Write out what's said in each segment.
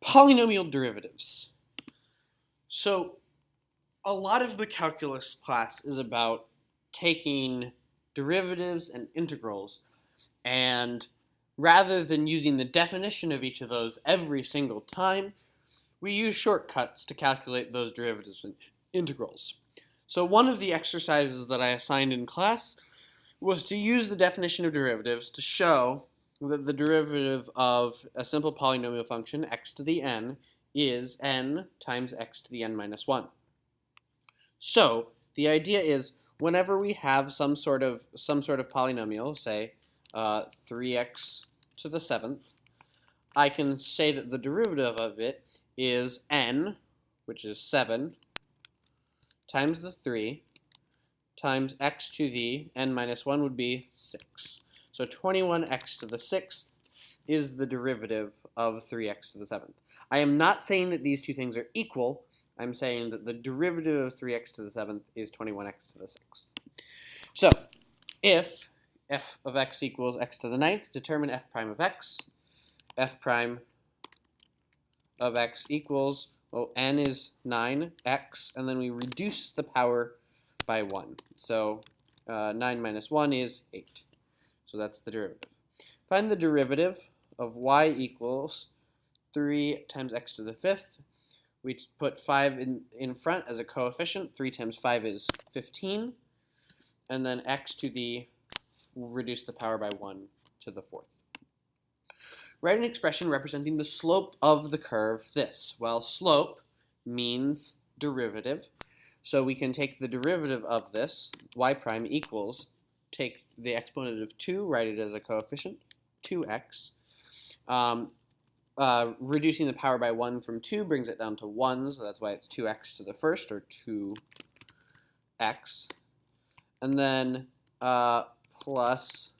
Polynomial derivatives. So a lot of the calculus class is about taking derivatives and integrals, and rather than using the definition of each of those every single time, we use shortcuts to calculate those derivatives and integrals. So one of the exercises that I assigned in class was to use the definition of derivatives to show that the derivative of a simple polynomial function x to the n is n times x to the n minus 1. So the idea is whenever we have some sort of polynomial, say 3x to the 7th, I can say that the derivative of it is n, which is 7, times the 3, times x to the n minus 1 would be 6. So 21x to the 6th is the derivative of 3x to the 7th. I am not saying that these two things are equal. I'm saying that the derivative of 3x to the 7th is 21x to the 6th. So if f of x equals x to the 9th, determine f prime of x. F prime of x equals, well, n is 9x, and then we reduce the power by 1. So 9 minus 1 is 8. So that's the derivative. Find the derivative of y equals 3 times x to the 5th. We put 5 in front as a coefficient. 3 times 5 is 15. And then x to the, reduce the power by 1 to the 4th. Write an expression representing the slope of the curve this. Well, slope means derivative. So we can take the derivative of this, y prime equals, take the exponent of 2, write it as a coefficient, 2x. Reducing the power by 1 from 2 brings it down to 1, so that's why it's 2x to the first, or 2x. And then plus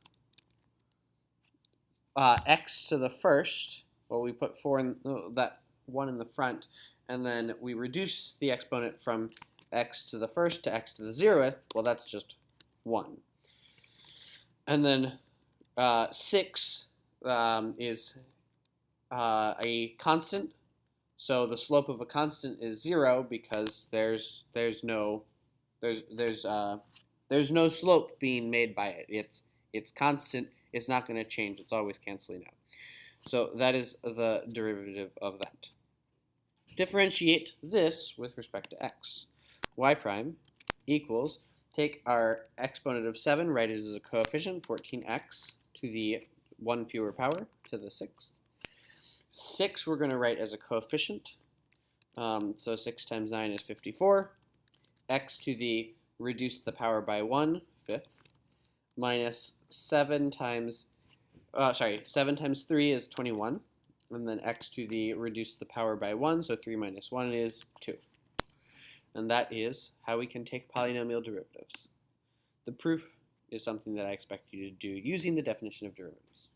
x to the first, well, we put 4 in that 1 in the front, and then we reduce the exponent from x to the first to x to the 0th, well, that's just 1. And then 6 is a constant, so the slope of a constant is 0 because there's no slope being made by it. It's constant. It's not going to change. It's always canceling out. So that is the derivative of that. Differentiate this with respect to x. Y prime equals, take our exponent of 7, write it as a coefficient, 14x to the 1 fewer power to the 6th. 6 we're going to write as a coefficient, so 6 times 9 is 54. X to the reduce the power by 1, 5th, minus 7 times 3 is 21, and then x to the reduce the power by 1, so 3 minus 1 is 2. And that is how we can take polynomial derivatives. The proof is something that I expect you to do using the definition of derivatives.